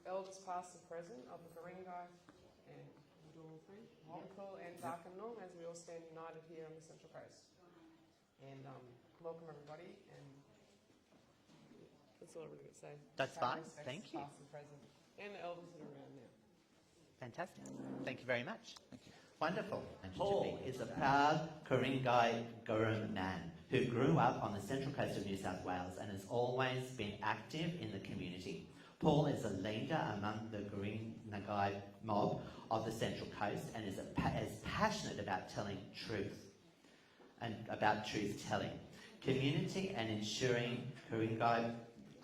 elders past and present of the Guring-gai and Walpole and Darkinung, as we all stand united here on the Central Coast. And welcome everybody, and that's all I really got to say. That's fine, thank you. Past and present, and the elders that are around now. Fantastic. Thank you very much. Thank you. Wonderful. Paul is a proud Ku-ring-gai Gurung man who grew up on the central coast of New South Wales and has always been active in the community. Paul is a leader among the Guring-gai mob of the Central Coast and is passionate about telling truth and about truth-telling. Community and ensuring Ku-ring-gai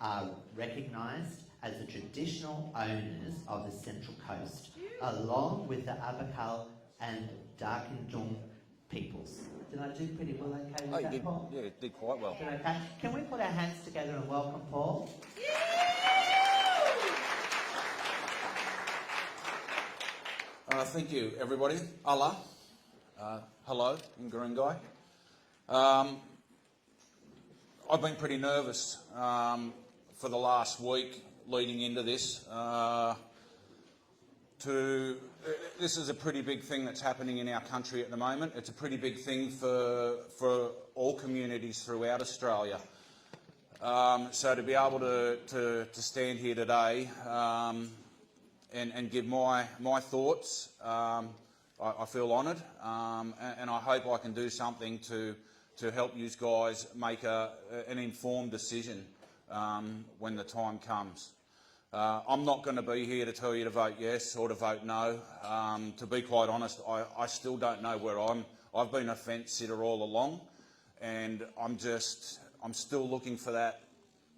are recognised as the traditional owners of the Central Coast, along with the Abakal and Darkinung peoples. Did I do pretty well okay with that, Paul? Yeah, you did quite well. Did okay? Can we put our hands together and welcome Paul? Thank you, everybody. Allah. Hello, in Guring-gai. I've been pretty nervous for the last week leading into this. This is a pretty big thing that's happening in our country at the moment. It's a pretty big thing for all communities throughout Australia. So to be able to stand here today and give my thoughts, I feel honoured, and I hope I can do something to help you guys make an informed decision when the time comes. I'm not going to be here to tell you to vote yes or to vote no. To be quite honest, I still don't know where I've been a fence sitter all along, and I'm still looking for that,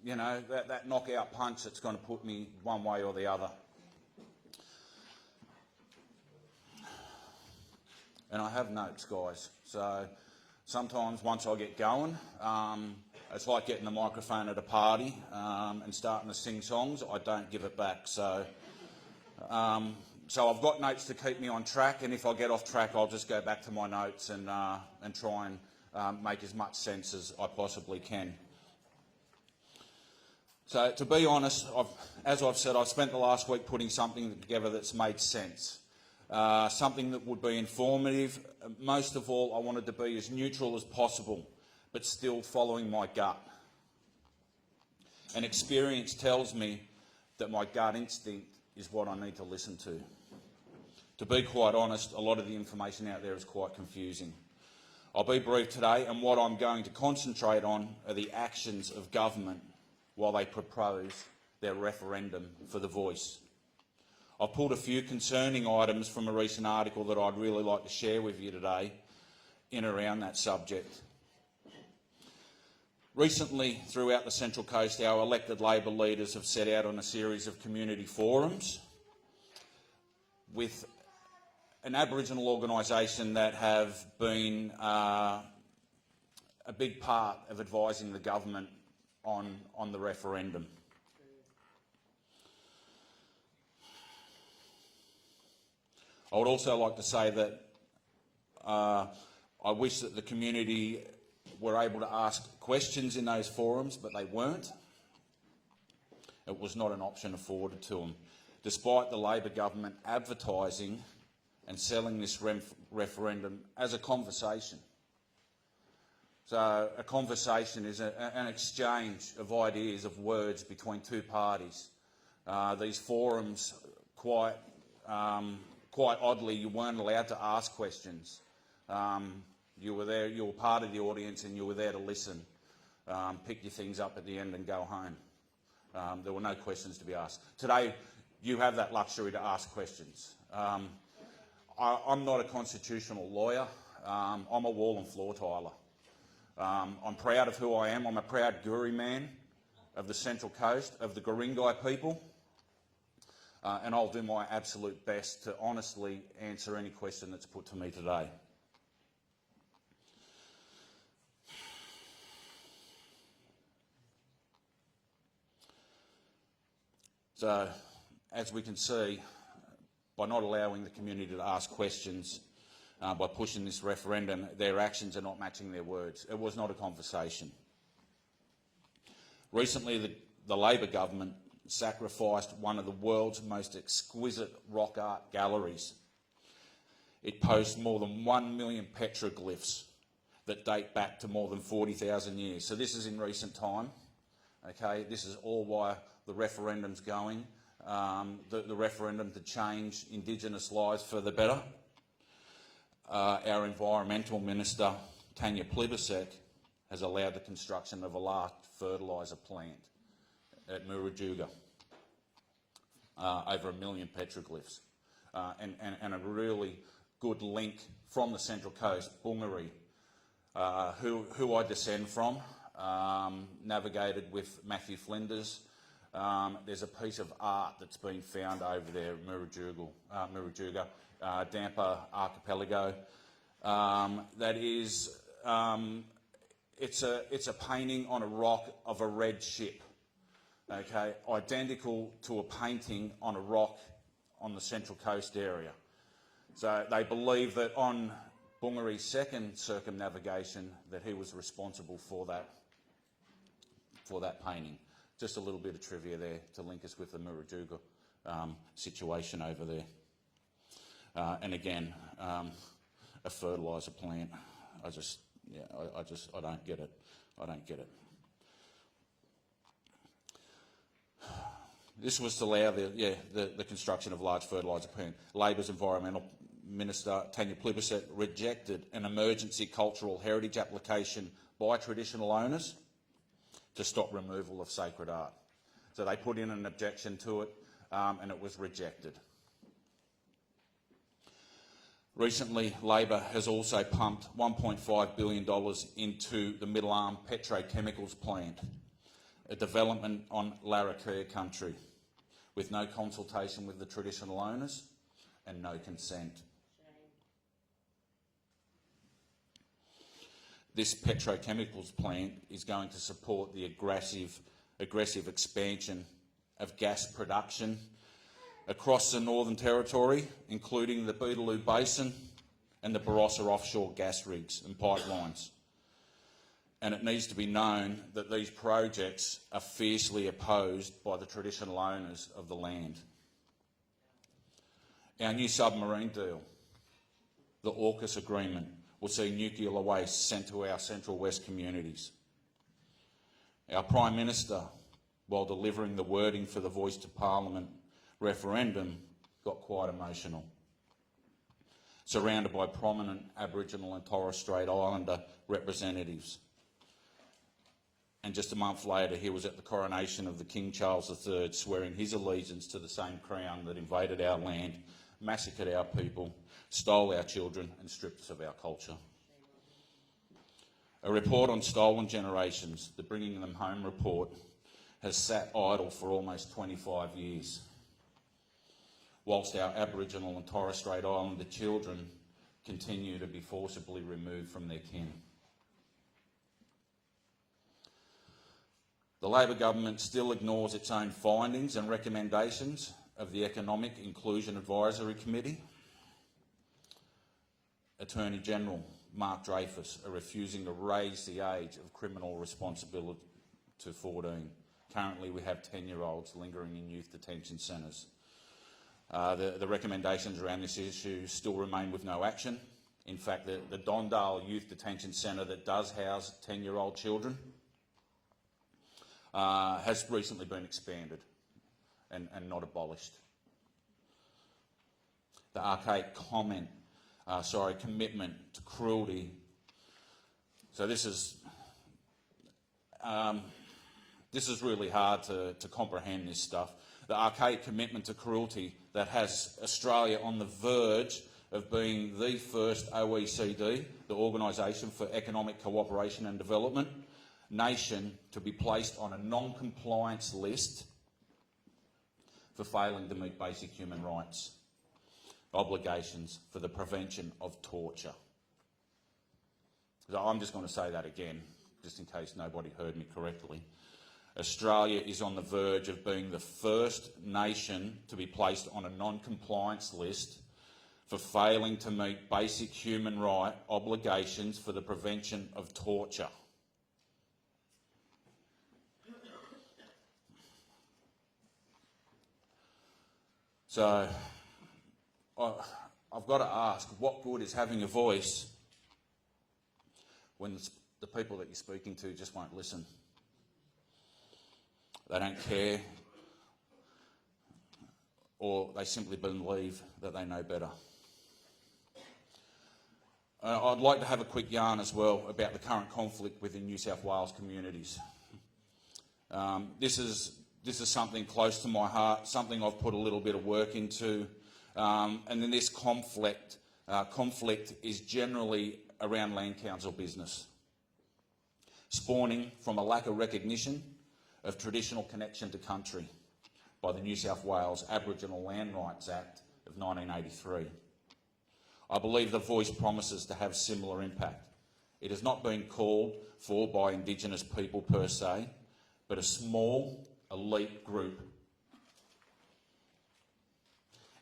that knockout punch that's going to put me one way or the other. And I have notes, guys. So sometimes once I get going, it's like getting the microphone at a party and starting to sing songs. I don't give it back. So I've got notes to keep me on track, and if I get off track, I'll just go back to my notes and try and make as much sense as I possibly can. So to be honest, as I've said, I've spent the last week putting something together that's made sense. Something that would be informative. Most of all, I wanted to be as neutral as possible, but still following my gut. And experience tells me that my gut instinct is what I need to listen to. To be quite honest, a lot of the information out there is quite confusing. I'll be brief today, and what I'm going to concentrate on are the actions of government while they propose their referendum for the voice. I've pulled a few concerning items from a recent article that I'd really like to share with you today in and around that subject. Recently, throughout the Central Coast, our elected Labor leaders have set out on a series of community forums with an Aboriginal organisation that have been a big part of advising the government on the referendum. I would also like to say that I wish that the community were able to ask questions in those forums, but they weren't. It was not an option afforded to them, despite the Labor government advertising and selling this referendum as a conversation. So a conversation is an exchange of ideas, of words between two parties. These forums, quite oddly, you weren't allowed to ask questions. You were there, you were part of the audience, and you were there to listen, pick your things up at the end and go home. There were no questions to be asked. Today, you have that luxury to ask questions. I'm not a constitutional lawyer. I'm a wall and floor tiler. I'm proud of who I am. I'm a proud Guri man of the Central Coast, of the Guring-gai people. And I'll do my absolute best to honestly answer any question that's put to me today. So, as we can see, by not allowing the community to ask questions, by pushing this referendum, their actions are not matching their words. It was not a conversation. Recently, the Labor government sacrificed one of the world's most exquisite rock art galleries. It posts more than 1 million petroglyphs that date back to more than 40,000 years. So this is in recent time. Okay, this is all why the referendum's going. The referendum to change Indigenous lives for the better. Our Environmental Minister, Tanya Plibersek, has allowed the construction of a large fertiliser plant at Murujuga, over 1 million petroglyphs, and a really good link from the Central Coast, Bungaree, who I descend from, navigated with Matthew Flinders. There's a piece of art that's been found over there at Murujuga, Damper Archipelago. That is, it's a painting on a rock of a red ship, okay, identical to a painting on a rock on the Central Coast area. So they believe that on Bungaree's second circumnavigation that he was responsible for that painting. Just a little bit of trivia there to link us with the Murujuga situation over there. And again, a fertiliser plant. I don't get it. I don't get it. This was to allow the construction of large fertiliser plant. Labor's Environmental Minister Tanya Plibersek rejected an emergency cultural heritage application by traditional owners to stop removal of sacred art. So they put in an objection to it, and it was rejected. Recently, Labor has also pumped $1.5 billion into the Middle Arm petrochemicals plant, a development on Larrakia country, with no consultation with the traditional owners and no consent. This petrochemicals plant is going to support the aggressive expansion of gas production across the Northern Territory, including the Beetaloo Basin and the Barossa offshore gas rigs and pipelines. And it needs to be known that these projects are fiercely opposed by the traditional owners of the land. Our new submarine deal, the AUKUS agreement, will see nuclear waste sent to our Central West communities. Our Prime Minister, while delivering the wording for the Voice to Parliament referendum, got quite emotional, surrounded by prominent Aboriginal and Torres Strait Islander representatives. And just a month later, he was at the coronation of the King Charles III, swearing his allegiance to the same crown that invaded our land, massacred our people, stole our children and stripped us of our culture. A report on stolen generations, the Bringing Them Home report, has sat idle for almost 25 years, whilst our Aboriginal and Torres Strait Islander children continue to be forcibly removed from their kin. The Labor government still ignores its own findings and recommendations of the Economic Inclusion Advisory Committee. Attorney General Mark Dreyfus are refusing to raise the age of criminal responsibility to 14. Currently, we have 10-year-olds lingering in youth detention centres. The recommendations around this issue still remain with no action. In fact, the Dondale Youth Detention Centre that does house 10-year-old children has recently been expanded and not abolished. The archaic commitment to cruelty. So this is really hard to comprehend this stuff. The archaic commitment to cruelty that has Australia on the verge of being the first OECD, the Organisation for Economic Cooperation and Development, nation to be placed on a non-compliance list for failing to meet basic human rights obligations for the prevention of torture. So I'm just going to say that again, just in case nobody heard me correctly. Australia is on the verge of being the first nation to be placed on a non-compliance list for failing to meet basic human right obligations for the prevention of torture. So I've got to ask, what good is having a voice when the people that you're speaking to just won't listen? They don't care, or they simply believe that they know better. I'd like to have a quick yarn as well about the current conflict within New South Wales communities. This is something close to my heart, something I've put a little bit of work into, and then this conflict is generally around land council business, spawning from a lack of recognition of traditional connection to country by the New South Wales Aboriginal Land Rights Act of 1983. I believe the voice promises to have similar impact. It has not been called for by Indigenous people per se, but a small, elite group.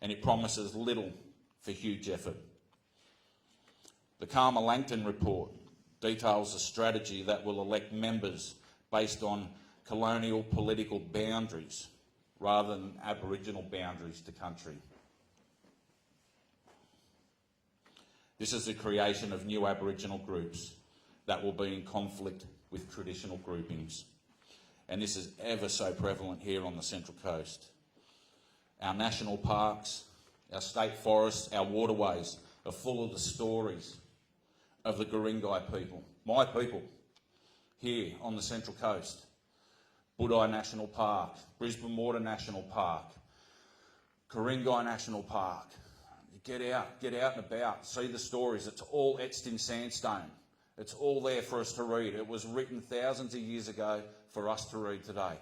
And it promises little for huge effort. The Karma Langton report details a strategy that will elect members based on colonial political boundaries rather than Aboriginal boundaries to country. This is the creation of new Aboriginal groups that will be in conflict with traditional groupings. And this is ever so prevalent here on the Central Coast. Our national parks, our state forests, our waterways are full of the stories of the Guring-gai people, my people, here on the Central Coast. Budai National Park, Brisbane Water National Park, Ku-ring-gai National Park. Get out and about, see the stories. It's all etched in sandstone. It's all there for us to read. It was written thousands of years ago for us to read today.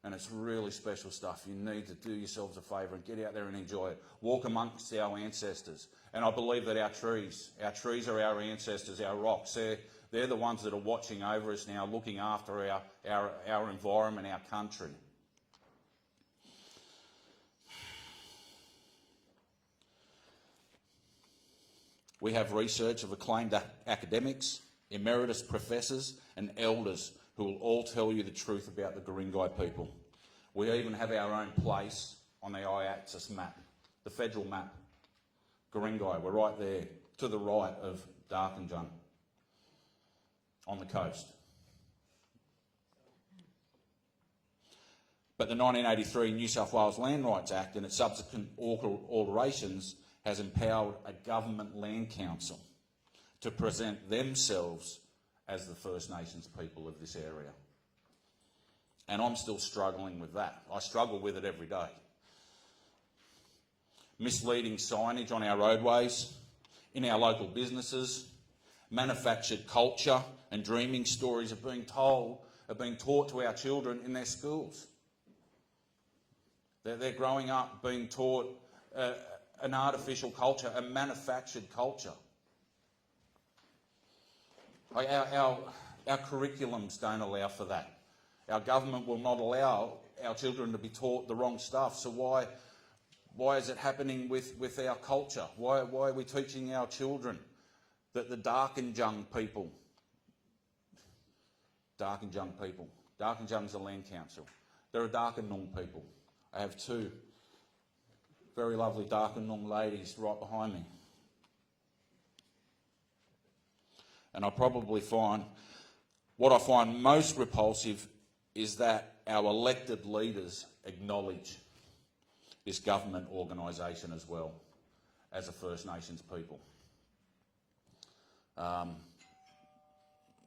And it's really special stuff. You need to do yourselves a favour and get out there and enjoy it. Walk amongst our ancestors. And I believe that our trees are our ancestors, our rocks. They're the ones that are watching over us now, looking after our environment, our country. We have research of acclaimed academics, emeritus professors and elders who will all tell you the truth about the Guring-gai people. We even have our own place on the I-axis map, the federal map. Guring-gai, we're right there, to the right of Darkinjung, on the coast. But the 1983 New South Wales Land Rights Act and its subsequent alterations has empowered a government land council to present themselves as the First Nations people of this area. And I'm still struggling with that. I struggle with it every day. Misleading signage on our roadways, in our local businesses, manufactured culture and dreaming stories are being taught to our children in their schools. They're growing up being taught an artificial culture, a manufactured culture. Our curriculums don't allow for that. Our government will not allow our children to be taught the wrong stuff. So why is it happening with our culture? Why are we teaching our children that the Darkinjung people, Darkinjung's a land council. They're a Darkinjung people. I have two very lovely Darkinjung ladies right behind me. And what I find most repulsive is that our elected leaders acknowledge this government organisation as well as a First Nations people.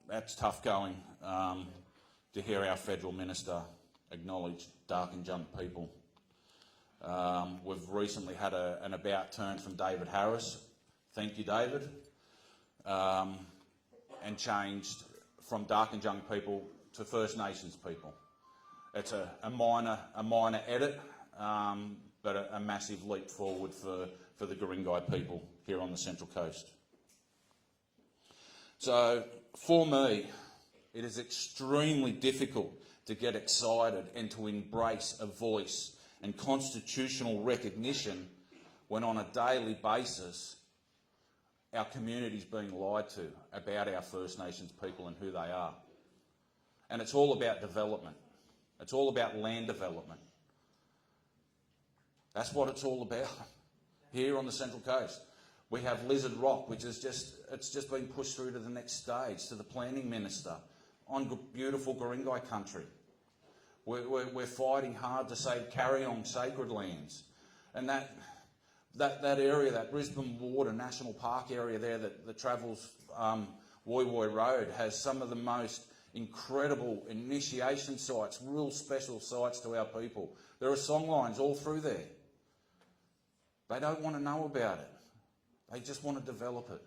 That's tough going to hear our federal minister acknowledge Darkinjung people. We've recently had an about turn from David Harris. Thank you, David. And changed from Darkinjung people to First Nations people. It's a minor edit, but a massive leap forward for the Guring-gai people here on the Central Coast. So for me, it is extremely difficult to get excited and to embrace a voice and constitutional recognition when on a daily basis our community is being lied to about our First Nations people and who they are. And it's all about development. It's all about land development. That's what it's all about here on the Central Coast. We have Lizard Rock, which is just been pushed through to the next stage, to the planning minister, on beautiful Guring-gai country. We're fighting hard to save carry-on sacred lands. And that area, that Brisbane Water National Park area there that travels Woy Woy Road, has some of the most incredible initiation sites, real special sites to our people. There are songlines all through there. They don't want to know about it. They just want to develop it.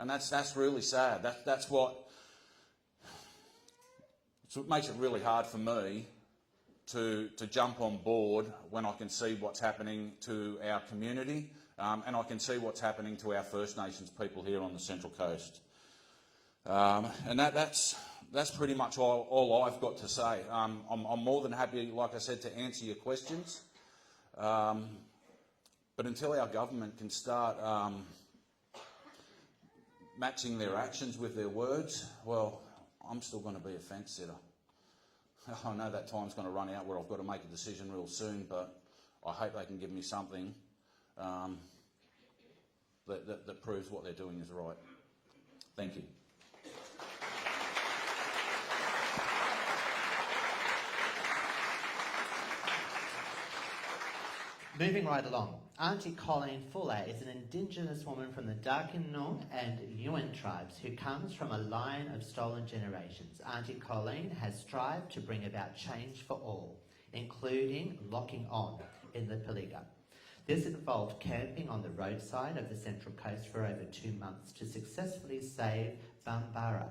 And that's really sad. That's what makes it really hard for me to jump on board when I can see what's happening to our community, and I can see what's happening to our First Nations people here on the Central Coast. And that's pretty much all I've got to say. I'm more than happy, like I said, to answer your questions. But until our government can start matching their actions with their words, well, I'm still going to be a fence sitter. I know that time's going to run out where I've got to make a decision real soon, but I hope they can give me something that proves what they're doing is right. Thank you. Moving right along, Auntie Colleen Fuller is an Indigenous woman from the Darkinjung and Yuin tribes who comes from a line of stolen generations. Auntie Colleen has strived to bring about change for all, including locking on in the Paliga. This involved camping on the roadside of the Central Coast for over 2 months to successfully save Bambara,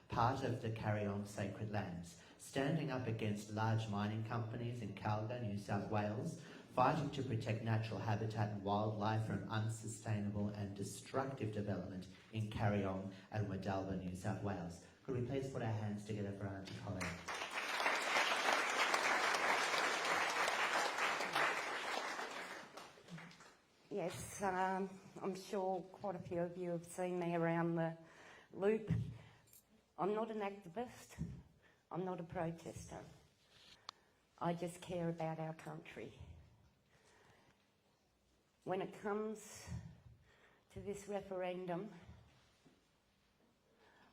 part of the Carry-on sacred lands, standing up against large mining companies in Calga, New South Wales, fighting to protect natural habitat and wildlife from unsustainable and destructive development in Carry-on and Wadalba, New South Wales. Could we please put our hands together for Auntie Colleen? Yes, I'm sure quite a few of you have seen me around the loop. I'm not an activist. I'm not a protester. I just care about our country. When it comes to this referendum,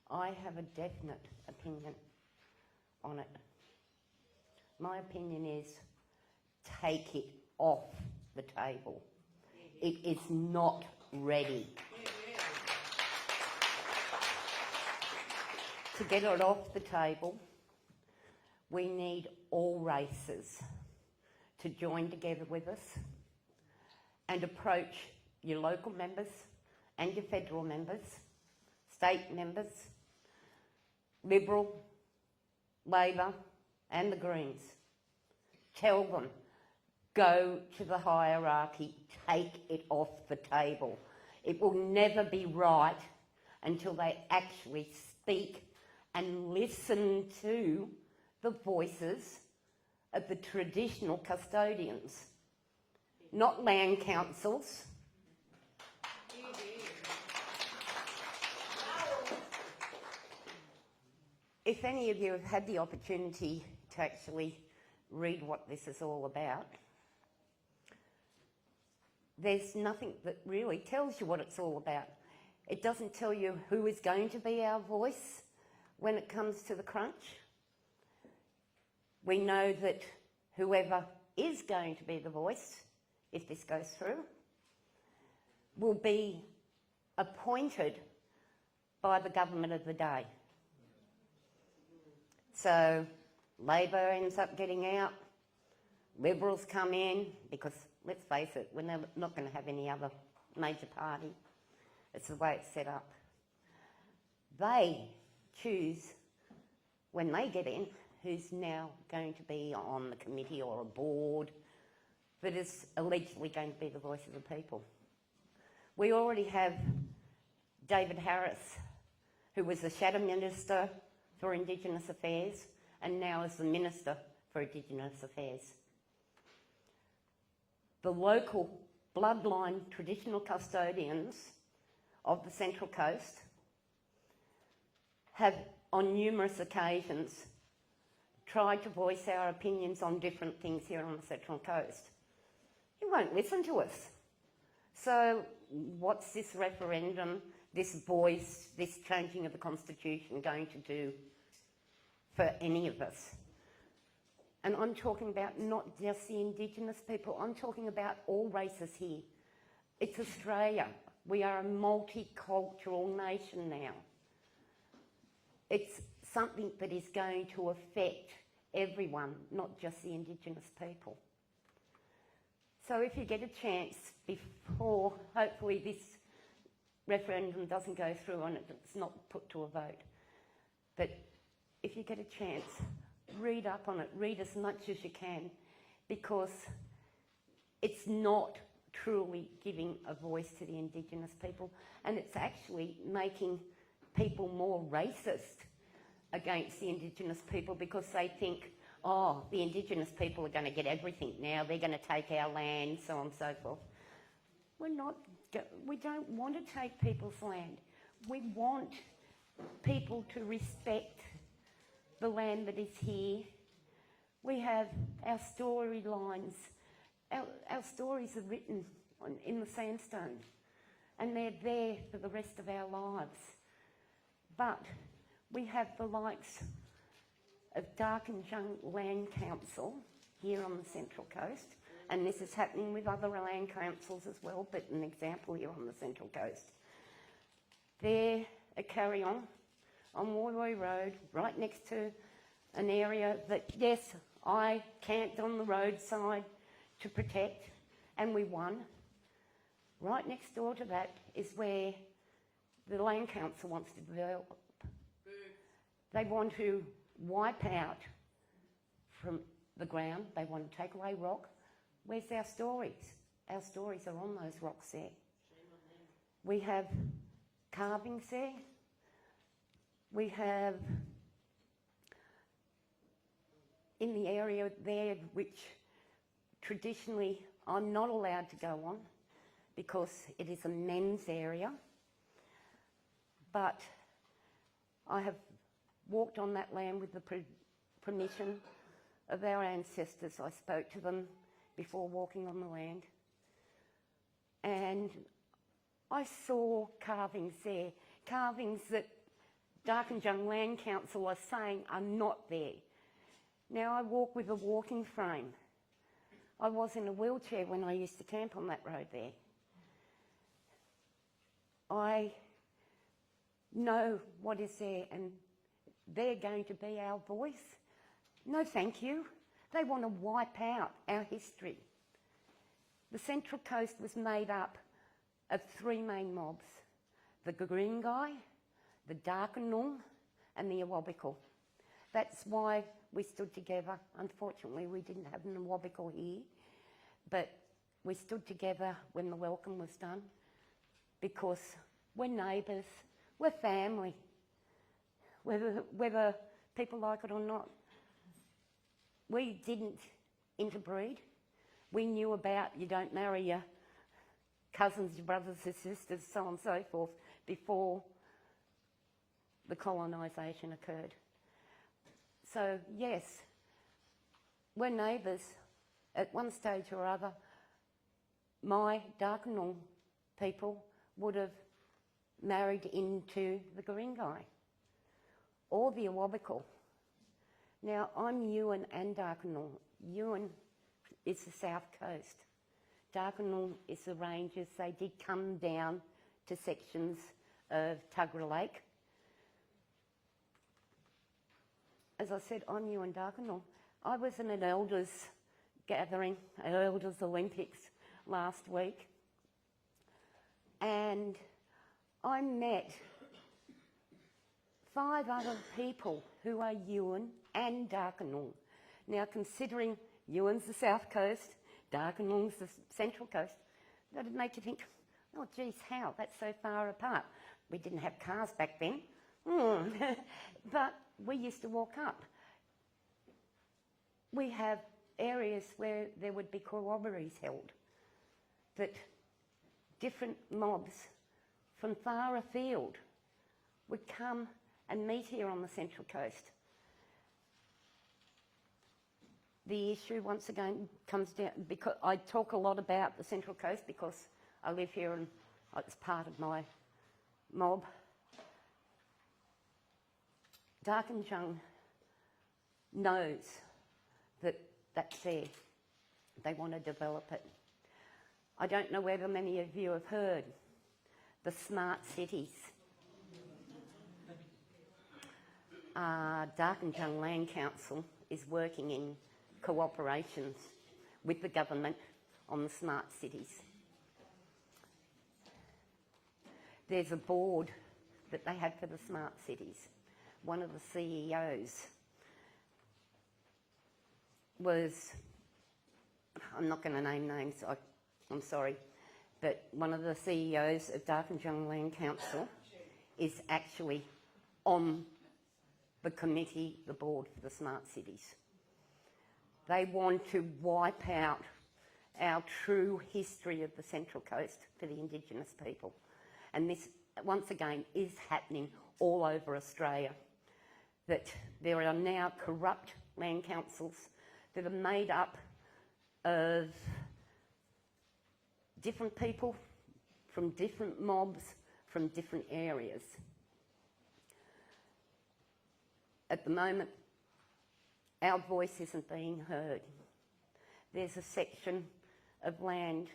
I have a definite opinion on it. My opinion is take it off the table. It is not ready. To get it off the table, we need all races to join together with us and approach your local members and your federal members, state members, Liberal, Labor and the Greens. Tell them, go to the hierarchy, take it off the table. It will never be right until they actually speak and listen to the voices of the traditional custodians. Not land councils. If any of you have had the opportunity to actually read what this is all about, there's nothing that really tells you what it's all about. It doesn't tell you who is going to be our voice when it comes to the crunch. We know that whoever is going to be the voice, if this goes through, will be appointed by the government of the day. So Labor ends up getting out, Liberals come in, because let's face it, we're not going to have any other major party. It's the way it's set up. They choose, when they get in, who's now going to be on the committee or a board that is allegedly going to be the voice of the people. We already have David Harris, who was the Shadow Minister for Indigenous Affairs and now is the Minister for Indigenous Affairs. The local bloodline traditional custodians of the Central Coast have on numerous occasions tried to voice our opinions on different things here on the Central Coast. He won't listen to us. So what's this referendum, this voice, this changing of the Constitution going to do for any of us? And I'm talking about not just the Indigenous people, I'm talking about all races here. It's Australia. We are a multicultural nation now. It's something that is going to affect everyone, not just the Indigenous people. So if you get a chance before, hopefully this referendum doesn't go through and it's not put to a vote, but if you get a chance, read up on it, read as much as you can, because it's not truly giving a voice to the Indigenous people, and it's actually making people more racist against the Indigenous people because they think, oh, the Indigenous people are going to get everything now, they're going to take our land, so on and so forth. We don't want to take people's land. We want people to respect the land that is here. We have our storylines. Our stories are written in the sandstone, and they're there for the rest of our lives. But we have the likes of Darkinjung Land Council here on the Central Coast, and this is happening with other land councils as well, but an example here on the Central Coast. They're a carry-on Woy Road, right next to an area that, yes, I camped on the roadside to protect, and we won. Right next door to that is where the Land Council wants to develop. They want to wipe out from the ground, they want to take away rock. Where's our stories? Our stories are on those rocks there. We have carvings there. We have in the area there, which traditionally I'm not allowed to go on because it is a men's area, but I have walked on that land with the permission of our ancestors. I spoke to them before walking on the land, and I saw carvings there, carvings that Darkinjung Land Council are saying are not there. Now I walk with a walking frame. I was in a wheelchair when I used to camp on that road there. I know what is there, and they're going to be our voice. No, thank you. They want to wipe out our history. The Central Coast was made up of three main mobs: the Guring-gai, the Darkinjung, and the Awabakal. That's why we stood together. Unfortunately, we didn't have an Awabakal here, but we stood together when the welcome was done because we're neighbours, we're family, whether people like it or not. We didn't interbreed. We knew about you don't marry your cousins, your brothers, your sisters, so on and so forth, before the colonisation occurred. So yes, we're neighbours. At one stage or other, my Darkinjung people would have married into the Guring-gai or the Awabakal. Now, I'm Yuin and Darkinjung. Yuin is the south coast. Darkinjung is the ranges. They did come down to sections of Tuggerah Lake. As I said, I'm Yuin Darkinjung. I was in an elders gathering, an elders Olympics last week, and I met 5 other people who are Yuin and Darkinjung. Now, considering Yuin's the south coast, Darkinjung's the central coast, that would make you think, oh geez, how? That's so far apart. We didn't have cars back then. But we used to walk up. We have areas where there would be corroborees held, that different mobs from far afield would come and meet here on the Central Coast. the issue once again comes down, because I talk a lot about the Central Coast because I live here and it's part of my mob. Darkinjung knows that that's there. They want to develop it. I don't know whether many of you have heard the smart cities. Darkinjung Land Council is working in cooperations with the government on the smart cities. There's a board that they have for the smart cities. One of the CEOs was, I'm not going to name names, I'm sorry, but one of the CEOs of Darkinjung Land Council is actually on the committee, the board for the smart cities. They want to wipe out our true history of the Central Coast for the Indigenous people. And this, once again, is happening all over Australia. That there are now corrupt land councils that are made up of different people from different mobs from different areas. At the moment, our voice isn't being heard. There's a section of land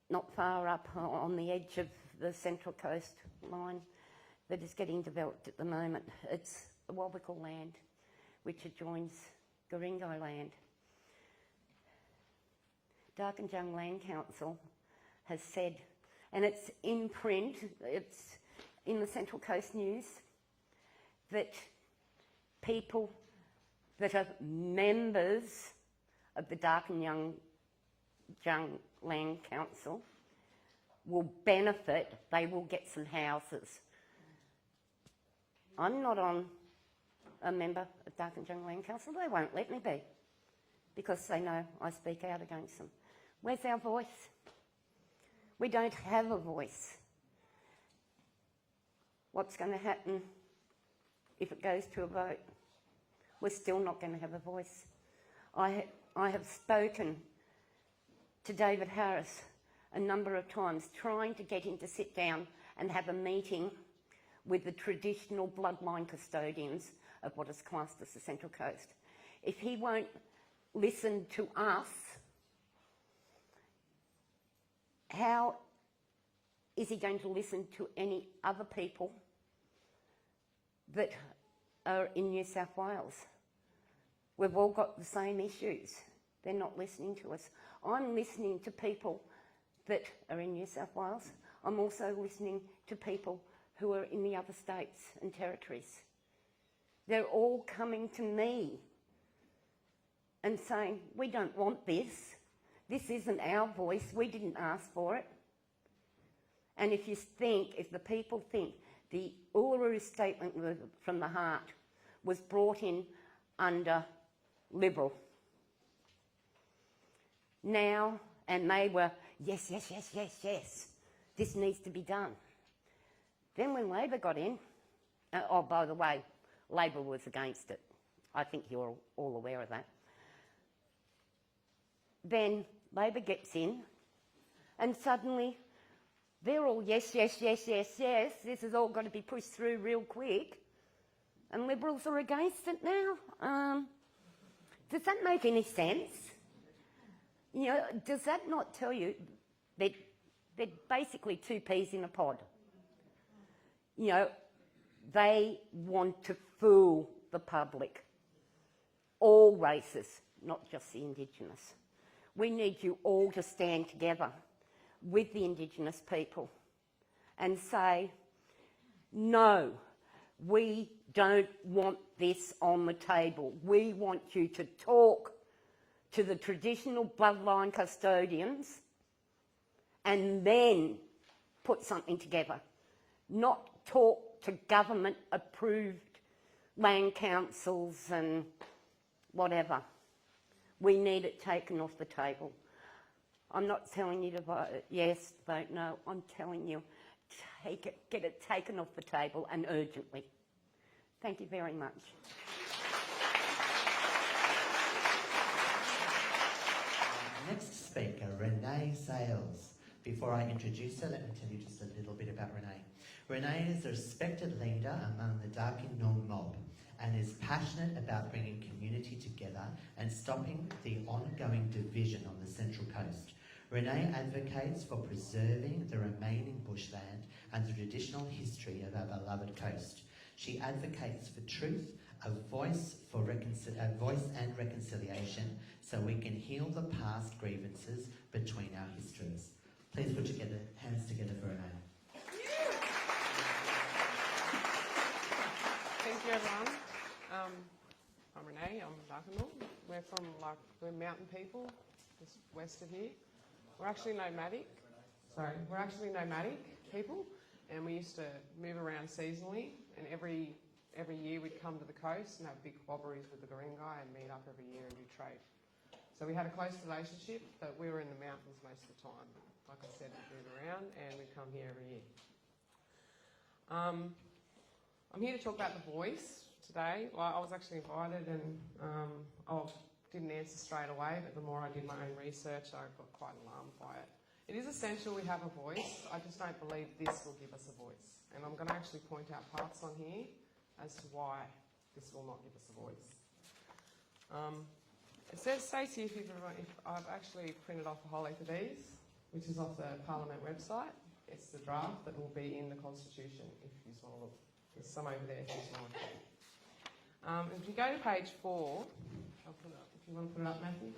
not far up on the edge of the Central Coast line that is getting developed at the moment. It's the Wabakal land, which adjoins Guring-gai land. Darkinjung Land Council has said, and it's in print, it's in the Central Coast News, that people that are members of the Darkinjung Land Council will benefit, they will get some houses. I'm not a member of Darkinjung Land Council, they won't let me be, because they know I speak out against them. Where's our voice? We don't have a voice. What's going to happen if it goes to a vote? We're still not going to have a voice. I have spoken to David Harris a number of times, trying to get him to sit down and have a meeting with the traditional bloodline custodians of what is classed as the Central Coast. If he won't listen to us, how is he going to listen to any other people that are in New South Wales? We've all got the same issues. They're not listening to us. I'm listening to people that are in New South Wales. I'm also listening to people who are in the other states and territories. They're all coming to me and saying, we don't want this. This isn't our voice. We didn't ask for it. And if the people think the Uluru Statement from the Heart was brought in under Liberal now, and they were, yes, yes, yes, yes, yes, this needs to be done. Then when Labor got in, oh, by the way, Labor was against it. I think you're all aware of that. Then Labor gets in, and suddenly they're all yes, yes, yes, yes, yes, this has all got to be pushed through real quick, and Liberals are against it now. Does that make any sense? You know, does that not tell you that they're basically two peas in a pod? You know, they want to fool the public. All races, not just the Indigenous. We need you all to stand together with the Indigenous people and say, no, we don't want this on the table. We want you to talk to the traditional bloodline custodians and then put something together, not talk to government-approved land councils and whatever. We need it taken off the table. I'm not telling you to vote yes, vote no. I'm telling you, get it taken off the table and urgently. Thank you very much. Before I introduce her, let me tell you just a little bit about Renee. Renee is a respected leader among the Darkinjung mob and is passionate about bringing community together and stopping the ongoing division on the Central Coast. Renee advocates for preserving the remaining bushland and the traditional history of our beloved coast. She advocates for truth, a voice and reconciliation, so we can heal the past grievances between our histories. Please put hands together for Renee. Thank you, everyone. I'm Renee. I'm Darkinjung. We're mountain people, just west of here. We're actually nomadic. We're actually nomadic people, and we used to move around seasonally. And every year we'd come to the coast and have big cooperatives with the Guring-gai and meet up every year and do trade. So we had a close relationship, but we were in the mountains most of the time. Like I said, we'd move around and we'd come here every year. I'm here to talk about the voice today. Well, I was actually invited and I didn't answer straight away, but the more I did my own research, I got quite alarmed by it. It is essential we have a voice. I just don't believe this will give us a voice. And I'm going to actually point out parts on here as to why this will not give us a voice. It says, Stacey, if I've actually printed off a whole heap of these, which is off the Parliament website. It's the draft that will be in the Constitution, if you just want to look. There's some over there if you just want to look. If you go to page 4, I'll put it up. If you want to put it up, Matthew.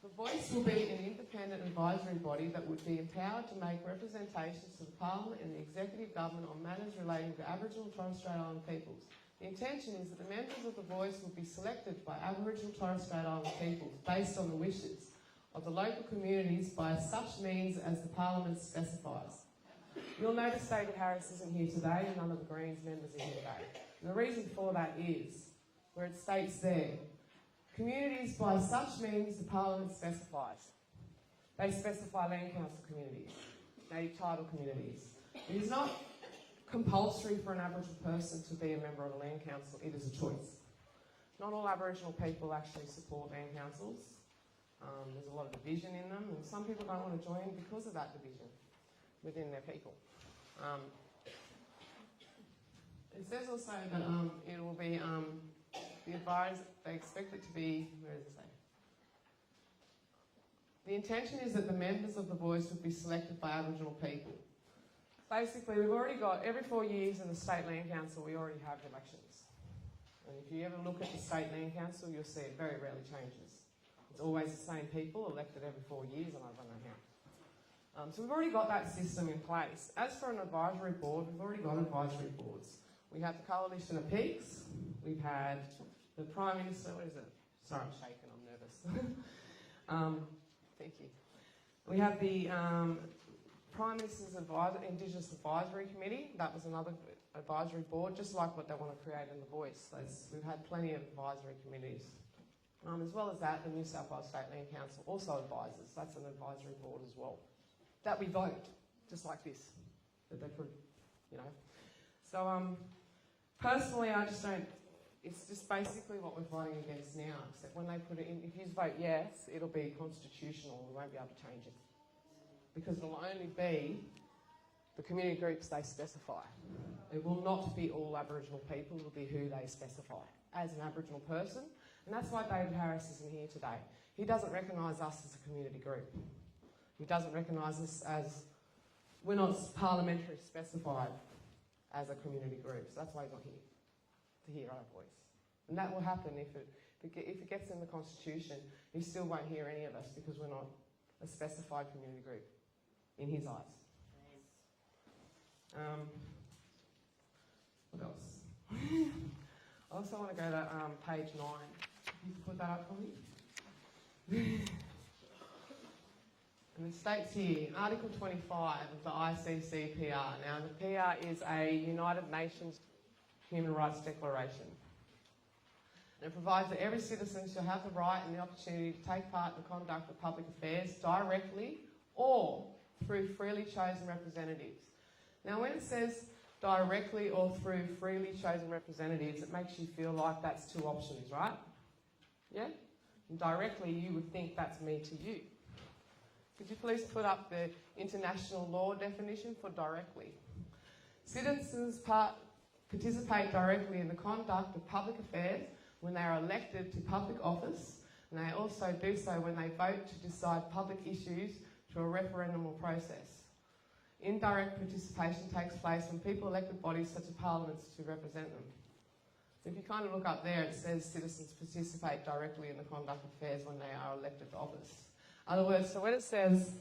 The voice will be an independent advisory body that would be empowered to make representations to the Parliament and the Executive Government on matters relating to Aboriginal and Torres Strait Islander peoples. The intention is that the members of the voice will be selected by Aboriginal and Torres Strait Islander peoples based on the wishes of the local communities by such means as the Parliament specifies. You'll notice David Harris isn't here today and none of the Greens members are here today. And the reason for that is, where it states there, communities by such means the Parliament specifies. They specify land council communities, native title communities. It is not compulsory for an Aboriginal person to be a member of a land council. It is a choice. Not all Aboriginal people actually support land councils. There's a lot of division in them, and some people don't want to join because of that division within their people. It says also that it will be the advised, they expect it to be, where does it say? The intention is that the members of the voice would be selected by Aboriginal people. Basically, we've already got, every 4 years in the State Land Council, we already have elections. And if you ever look at the State Land Council, you'll see it very rarely changes. It's always the same people elected every 4 years, and I don't know how. So we've already got that system in place. As for an advisory board, we've already got advisory boards. We have the Coalition of Peaks. We've had the Prime Minister, what is it? Sorry, I'm shaking, I'm nervous. Thank you. We have the Prime Minister's Indigenous Advisory Committee. That was another advisory board, just like what they want to create in the Voice. We've had plenty of advisory committees. As well as that, the New South Wales State Land Council also advises. That's an advisory board as well. That we vote, just like this, that they put, you know. So, personally, I just don't, it's just basically what we're fighting against now, except when they put it in, if you vote yes, it'll be constitutional, we won't be able to change it. Because it'll only be the community groups they specify. It will not be all Aboriginal people, it'll be who they specify as an Aboriginal person. And that's why David Harris isn't here today. He doesn't recognise us as a community group. He doesn't recognise us as, we're not parliamentary specified as a community group. So that's why he's not here, to hear our voice. And that will happen if it gets in the Constitution. He still won't hear any of us because we're not a specified community group in his eyes. What else? I also want to go to page 9. You can put that up for me. And it states here, Article 25 of the ICCPR. Now, the PR is a United Nations Human Rights Declaration. And it provides that every citizen shall have the right and the opportunity to take part in the conduct of public affairs directly or through freely chosen representatives. Now, when it says directly or through freely chosen representatives, it makes you feel like that's two options, right? Yeah? And directly, you would think that's me to you. Could you please put up the international law definition for directly? Citizens participate directly in the conduct of public affairs when they are elected to public office, and they also do so when they vote to decide public issues through a referendum process. Indirect participation takes place when people elected bodies such as parliaments to represent them. If you kind of look up there, it says citizens participate directly in the conduct of affairs when they are elected to office. In other words, so when it says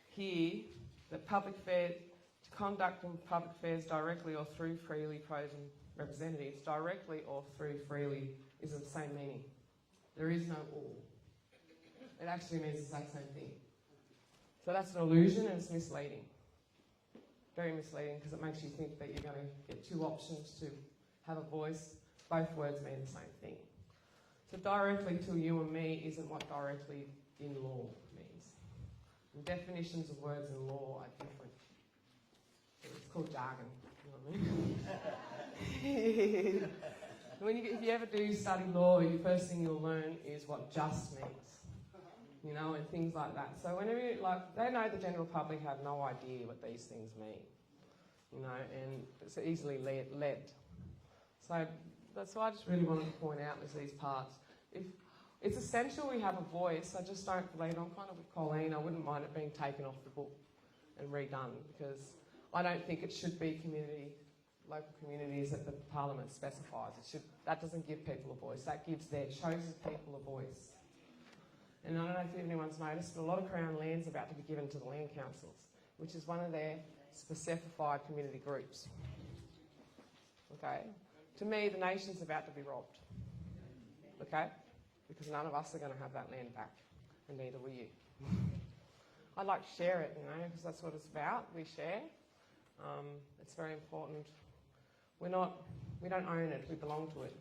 here that public affairs, to conduct in public affairs directly or through freely chosen representatives, directly or through freely is of the same meaning. There is no or. It actually means the exact same thing. So that's an illusion and it's misleading. Very misleading because it makes you think that you're going to get two options to have a voice. Both words mean the same thing. So directly to you and me isn't what directly in law means. And definitions of words in law are different. It's called jargon. You know what I mean? If you ever do study law, the first thing you'll learn is what just means. You know, and things like that. So whenever you, they know the general public have no idea what these things mean. You know, and it's easily led. So that's why I just really wanted to point out these parts. If it's essential we have a voice, I just don't believe, I'm kind of with Colleen, I wouldn't mind it being taken off the book and redone because I don't think it should be local communities that the Parliament specifies. That doesn't give people a voice, that gives their chosen people a voice. And I don't know if anyone's noticed, but a lot of Crown land's about to be given to the land councils, which is one of their specified community groups. Okay? To me, the nation's about to be robbed. Okay? Because none of us are going to have that land back, and neither will you. I'd like to share it, you know, because that's what it's about. We share. It's very important. We don't own it, we belong to it.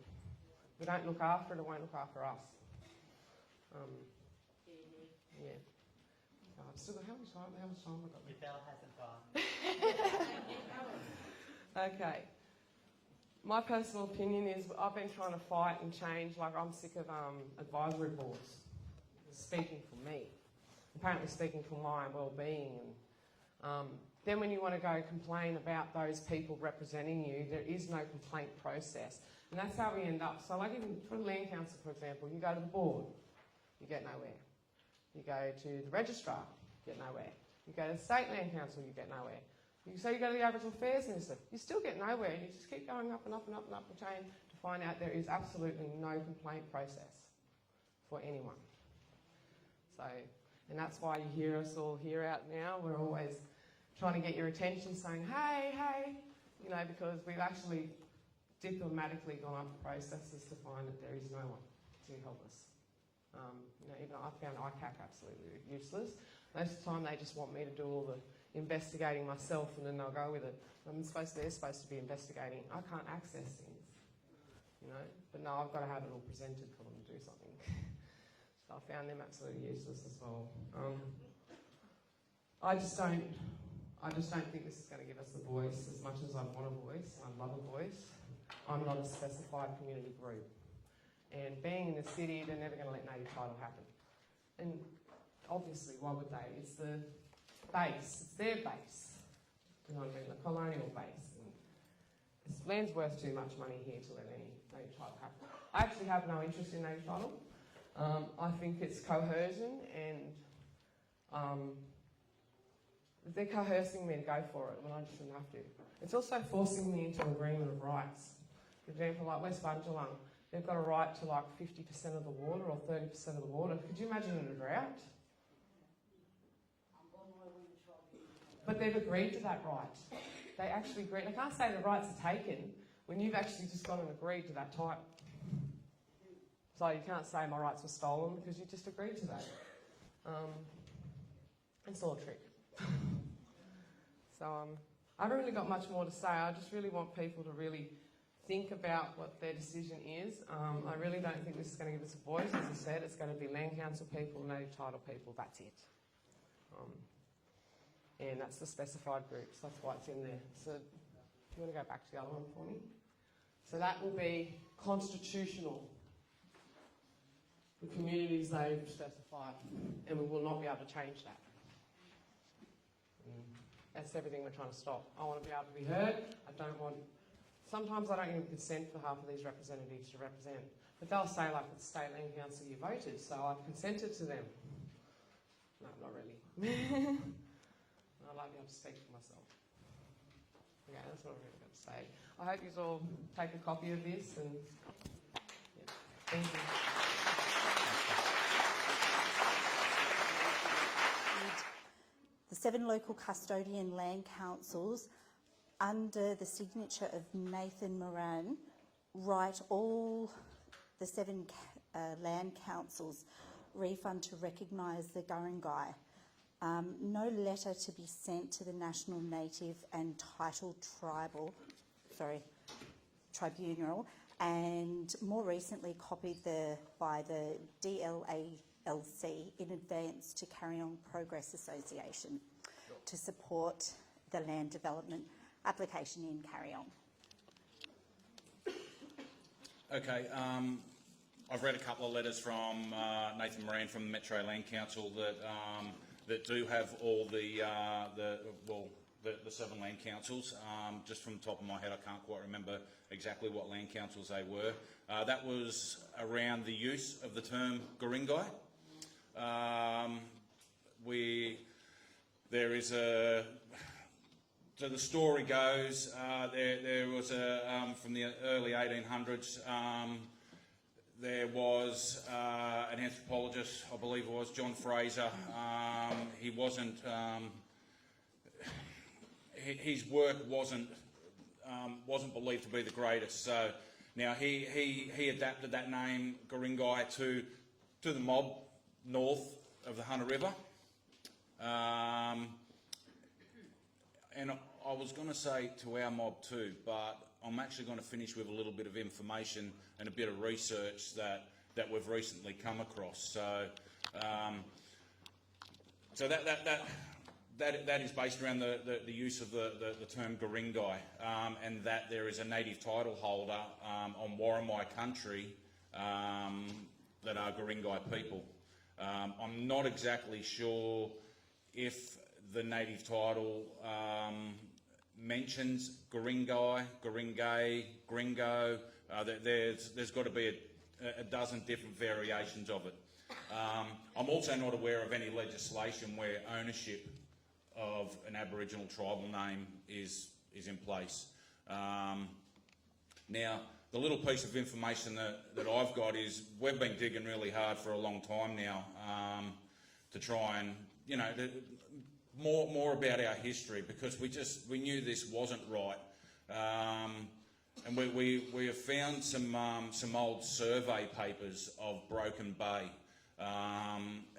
We don't look after it, it won't look after us. Yeah. I've still got how much time have I got? Your bell hasn't gone. Okay. My personal opinion is I've been trying to fight and change, I'm sick of advisory boards speaking for me, apparently speaking for my well-being. And then when you want to go complain about those people representing you, there is no complaint process. And that's how we end up. So like even for the Land Council, for example, you go to the board, you get nowhere. You go to the registrar, you get nowhere. You go to the State Land Council, you get nowhere. So you go to the Aboriginal Affairs Minister, you still get nowhere. You just keep going up and up and up and up the chain to find out there is absolutely no complaint process for anyone. So, and that's why you hear us all here out now. We're always trying to get your attention saying, hey, you know, because we've actually diplomatically gone up the processes to find that there is no one to help us. You know, even I found ICAC absolutely useless. Most of the time they just want me to do all the investigating myself and then they'll go with it. They're supposed to be investigating. I can't access things, you know. But no, I've got to have it all presented for them to do something. So I found them absolutely useless as well. I just don't think this is going to give us a voice as much as I want a voice. I love a voice. I'm not a specified community group. And being in the city, they're never going to let native title happen. And obviously, why would they? It's the base. It's their base. You know what I mean? The colonial base. And this land's worth too much money here to let any native title happen. I actually have no interest in native title. I think it's coercion and they're coercing me to go for it when I just shouldn't have to. It's also forcing me into agreement of rights. For example, like West Bundjalung, they've got a right to like 50% of the water or 30% of the water. Could you imagine in a drought? But they've agreed to that right. They actually agreed. I can't say the rights are taken when you've actually just gone and agreed to that type. So you can't say my rights were stolen because you just agreed to that. It's all a trick. So I haven't really got much more to say. I just really want people to really think about what their decision is. I really don't think this is going to give us a voice. As I said, it's going to be land council people, native title people, that's it. And that's the specified groups, that's why it's in there. So if you want to go back to the other one for me. So that will be constitutional. the communities they've specified, and we will not be able to change that. That's everything we're trying to stop. I want to be able to be heard. I don't want... Sometimes I don't even consent for half of these representatives to represent. But they'll say, like, it's state land council you voted, so I've consented to them. No, not really. I'd like to be able to speak for myself. Okay, that's what I'm really going to say. I hope you all take a copy of this and... Yeah. Thank you. The 7 local custodian land councils, under the signature of Nathan Moran, write all the 7 land councils refund to recognise the Guring-gai. No letter to be sent to the National Native and Title Tribunal, and more recently copied by the DLALC in advance to Carry On Progress Association to support the land development application in Carry On. Okay, I've read a couple of letters from Nathan Moran from the Metro Land Council that do have all the 7 land councils. Just from the top of my head, I can't quite remember exactly what land councils they were. That was around the use of the term Guring-gai. There is a... So the story goes, there was from the early 1800s, there was an anthropologist, I believe it was, John Fraser. He wasn't, his work wasn't believed to be the greatest. So now he adapted that name, Guring-gai, to the mob north of the Hunter River. And I was going to say to our mob too, but I'm actually going to finish with a little bit of information and a bit of research that we've recently come across. So, that is based around the use of the term Guring-gai, and that there is a native title holder on Warramai country that are Guring-gai people. I'm not exactly sure if the native title mentions Guring-gai, Guring-gai, Gringo. There's got to be a dozen different variations of it. I'm also not aware of any legislation where ownership of an Aboriginal tribal name is in place. Now, the little piece of information that I've got is we've been digging really hard for a long time now to try and, more about our history, because we knew this wasn't right, and we have found some old survey papers of Broken Bay,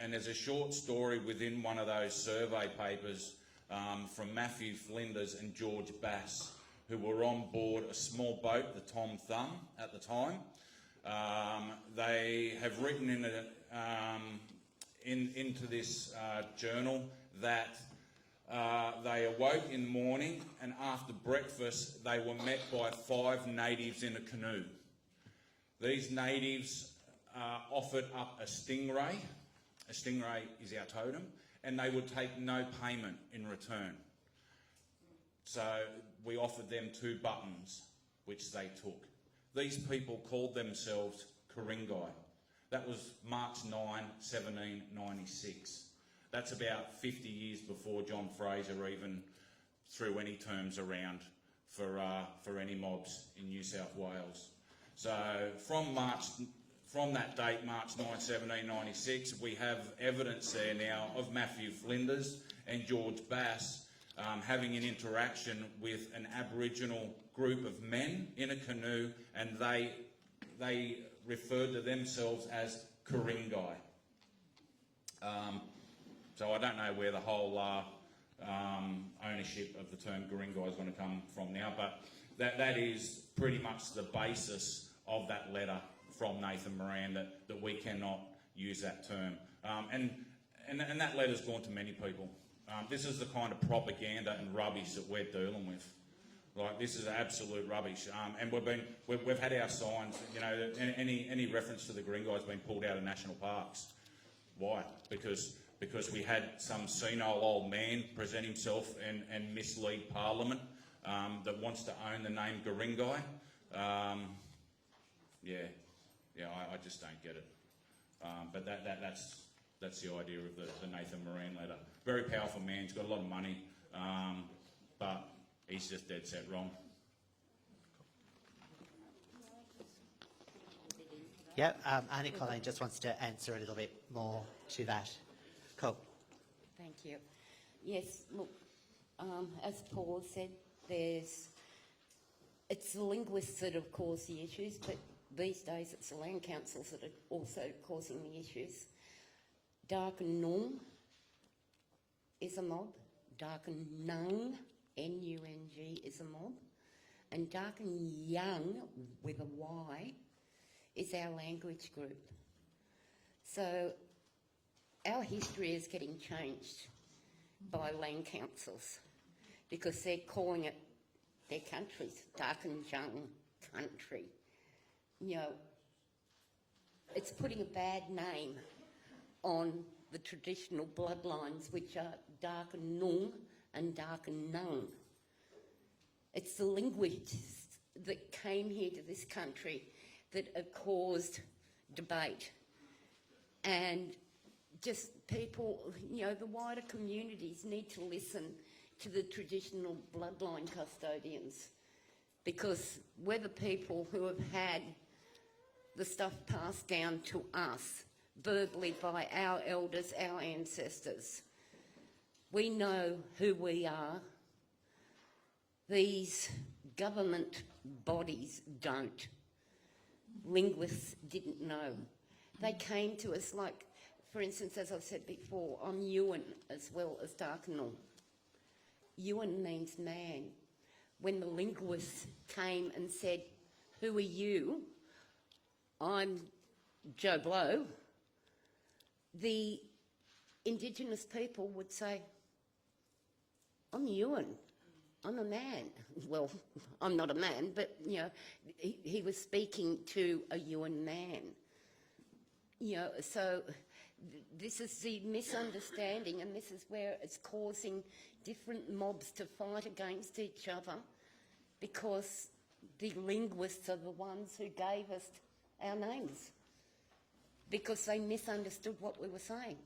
and there's a short story within one of those survey papers from Matthew Flinders and George Bass, who were on board a small boat, the Tom Thumb, at the time. They have written into this journal that they awoke in the morning, and after breakfast they were met by 5 natives in a canoe. These natives offered up a stingray. A stingray is our totem, and they would take no payment in return. So we offered them 2 buttons, which they took. These people called themselves Ku-ring-gai. That was March 9, 1796. That's about 50 years before John Fraser even threw any terms around for any mobs in New South Wales. So from that date, March 9, 1796, we have evidence there now of Matthew Flinders and George Bass having an interaction with an Aboriginal group of men in a canoe, and they referred to themselves as Ku-ring-gai. So I don't know where the whole ownership of the term Guring-gai is going to come from now, but that is pretty much the basis of that letter from Nathan Moran, that we cannot use that term. And that letter's gone to many people. This is the kind of propaganda and rubbish that we're dealing with. Like, this is absolute rubbish. And we've had our signs, you know, any reference to the Guring-gai has been pulled out of national parks. Why? Because we had some senile old man present himself and mislead Parliament that wants to own the name Guring-gai. I just don't get it. But that's the idea of the Nathan Moran letter. Very powerful man. He's got a lot of money, but he's just dead set wrong. Yeah, Auntie Colleen just wants to answer a little bit more to that. Cool. Thank you. Yes, look, as Paul said, it's the linguists that have caused the issues, but these days it's the land councils that are also causing the issues. Dark and Nung is a mob. Dark and Nung, N-U-N-G, is a mob. And Dark and Young, with a Y, is our language group. So our history is getting changed by land councils because they're calling it their countries, Dark and Young country. You know, it's putting a bad name on the traditional bloodlines, which are Dark and Nung and Dark and Nung. It's the linguists that came here to this country that have caused debate. And just people, you know, the wider communities need to listen to the traditional bloodline custodians, because we're the people who have had the stuff passed down to us verbally by our elders, our ancestors. We know who we are. These government bodies don't. Linguists didn't know. They came to us like, for instance, as I've said before, I'm Yuan as well as Darkinal. Yuan means man. When the linguists came and said, who are you? I'm Joe Blow. The Indigenous people would say, I'm Yuan. I'm a man. Well, I'm not a man, but, you know, he was speaking to a Yuan man. You know, so this is the misunderstanding, and this is where it's causing different mobs to fight against each other, because the linguists are the ones who gave us our names, because they misunderstood what we were saying.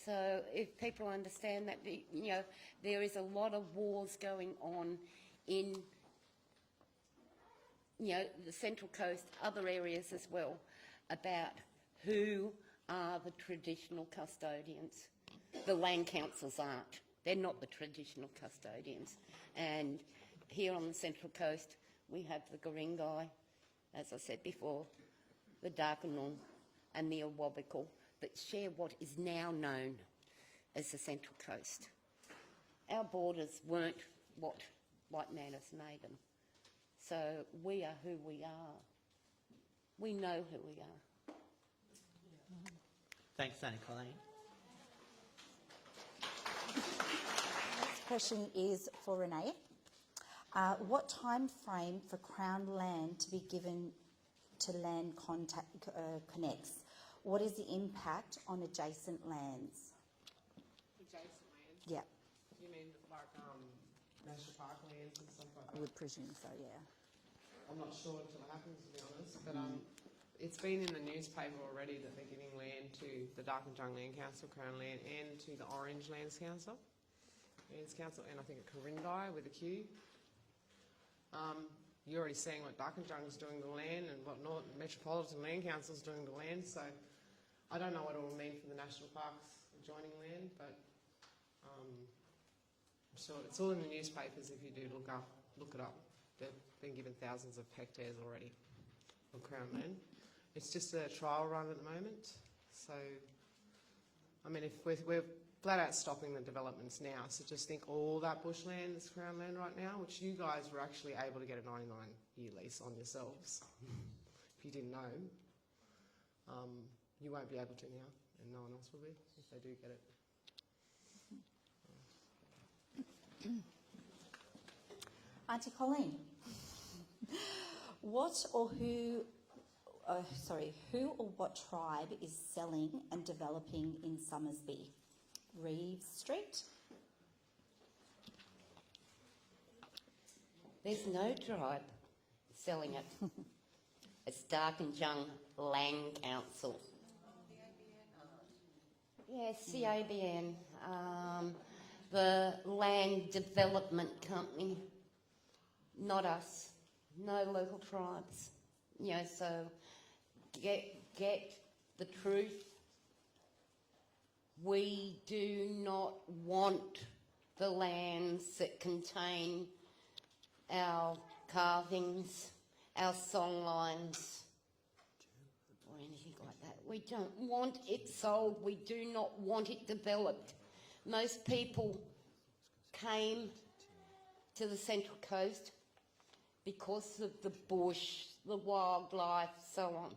So if people understand that, you know, there is a lot of wars going on in, you know, the Central Coast, other areas as well, about who are the traditional custodians. The land councils aren't. They're not the traditional custodians. And here on the Central Coast, we have the Guring-gai, as I said before, the Darkinal and the Awabakal, that share what is now known as the Central Coast. Our borders weren't what white man has made them. So we are who we are. We know who we are. Thanks, Auntie Colleen. Next question is for Renee. What time frame for Crown land to be given to land connects? What is the impact on adjacent lands? Adjacent lands? Yeah, You mean like national park lands and stuff like I that? would presume so, yeah. I'm not sure until it happens, to be honest, but it's been in the newspaper already that they're giving land to the Darkinjung Land Council, Crown Land, and to the Orange Lands Council, and I think at Ku-ring-gai with a Q. You're already seeing what Darkinjung is doing to the land and what Metropolitan Land Council is doing to land, so I don't know what it will mean for the national parks adjoining land, but I'm sure it's all in the newspapers if you do look it up. They've been given thousands of hectares already of Crown land. It's just a trial run at the moment, so I mean, if we're flat out stopping the developments now, so just think all that bushland is Crown land right now, which you guys were actually able to get a 99-year lease on yourselves. If you didn't know, you won't be able to now, and no one else will be if they do get it. Auntie Colleen, what or who, who or what tribe is selling and developing in Summersby? Reeves Street? There's no tribe selling it. It's Dark and Jung Land Council. Yes, CABN, the Land Development Company, not us, no local tribes. You know, so get the truth. We do not want the lands that contain our carvings, our song lines, or anything like that. We don't want it sold. We do not want it developed. Most people came to the Central Coast because of the bush, the wildlife, so on.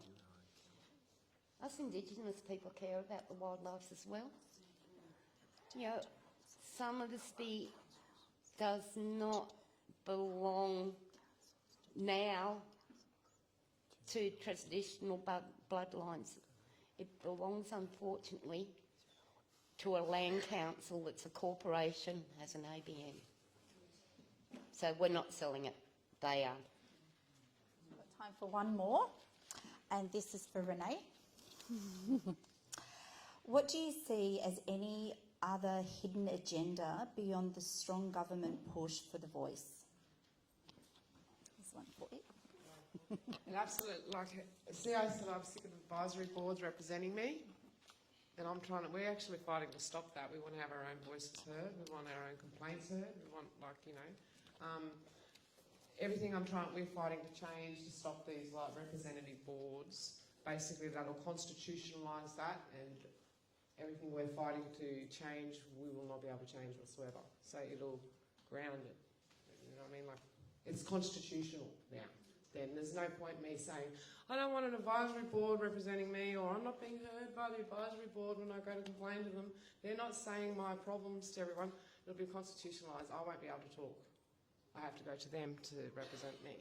Us Indigenous people care about the wildlife as well. You know, Summersby does not belong now to traditional bloodlines. It belongs, unfortunately, to a land council that's a corporation, has an ABN. So we're not selling it, they are. We've got time for one more, and this is for Renee. What do you see as any other hidden agenda beyond the strong government push for the voice? There's one for you. And absolutely, like, see, I said I'm sick of advisory boards representing me, and we're actually fighting to stop that. We want to have our own voices heard, we want our own complaints heard, we want, like, you know, everything we're fighting to change to stop these, like, representative boards. Basically, that'll constitutionalise that, and everything we're fighting to change, we will not be able to change whatsoever. So it'll ground it. You know what I mean? Like, it's constitutional now. Then there's no point me saying, I don't want an advisory board representing me, or I'm not being heard by the advisory board when I go to complain to them. They're not saying my problems to everyone. It'll be constitutionalised. I won't be able to talk. I have to go to them to represent me.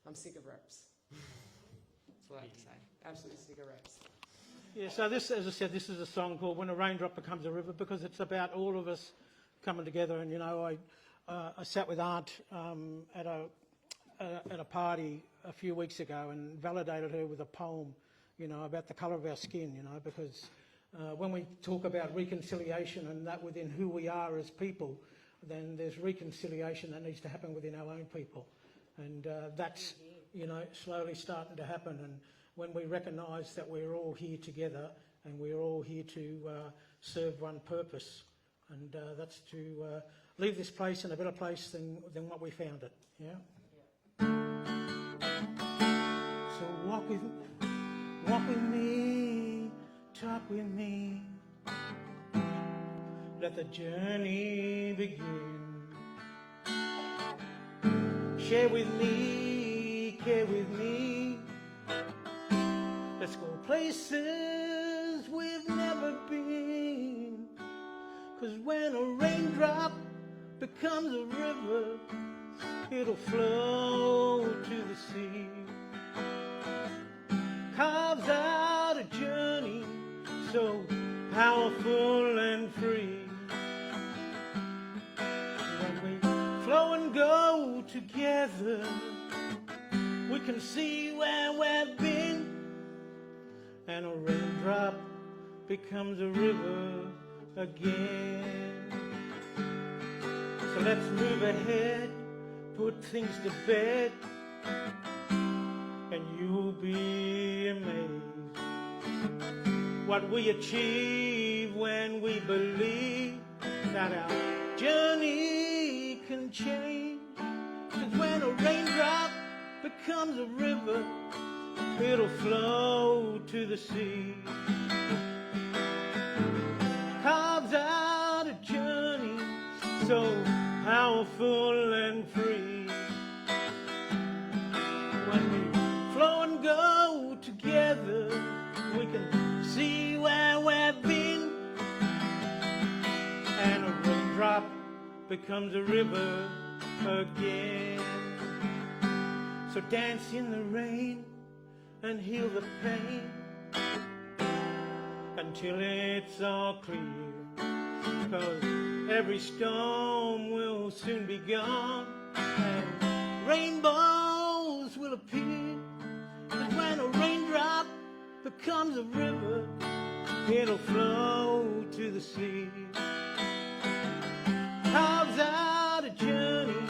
I'm sick of reps. That's what I have to say. Absolutely sick of reps. Yeah, so this, as I said, this is a song called When a Raindrop Becomes a River, because it's about all of us coming together. And, you know, I sat with Aunt at a party a few weeks ago and validated her with a poem, you know, about the colour of our skin, you know, because when we talk about reconciliation and that within who we are as people, then there's reconciliation that needs to happen within our own people. And that's, you know, slowly starting to happen. And when we recognise that we're all here together and we're all here to serve one purpose, and that's to leave this place in a better place than what we found it, yeah? So walk with me, talk with me, let the journey begin. Share with me, care with me, let's go places we've never been. 'Cause when a raindrop becomes a river, it'll flow to the sea. Carves out a journey so powerful and free. When we flow and go together, we can see where we've been. And a raindrop becomes a river again. So let's move ahead, put things to bed, and you'll be amazed what we achieve when we believe that our journey can change. 'Cause when a raindrop becomes a river, it'll flow to the sea. Carves out a journey so powerful and free. When we flow and go together, we can see where we've been. And a raindrop becomes a river again. So dance in the rain and heal the pain until it's all clear, 'cause every storm will soon be gone and rainbows will appear. And when a raindrop becomes a river, it'll flow to the sea. Carves out a journey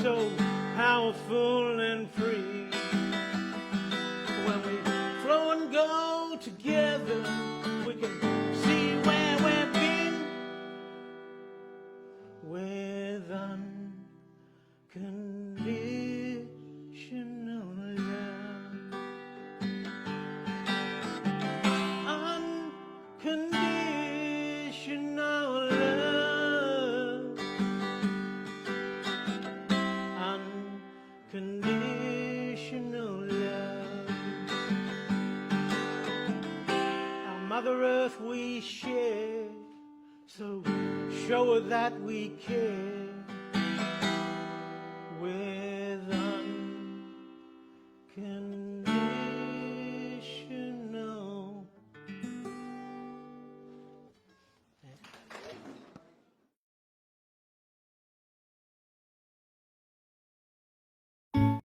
so powerful and free. When we flow and go together, we can see where we've been with unconditional love. Unconditional love. Unconditional love. Our Mother Earth we share, so show her that we care. With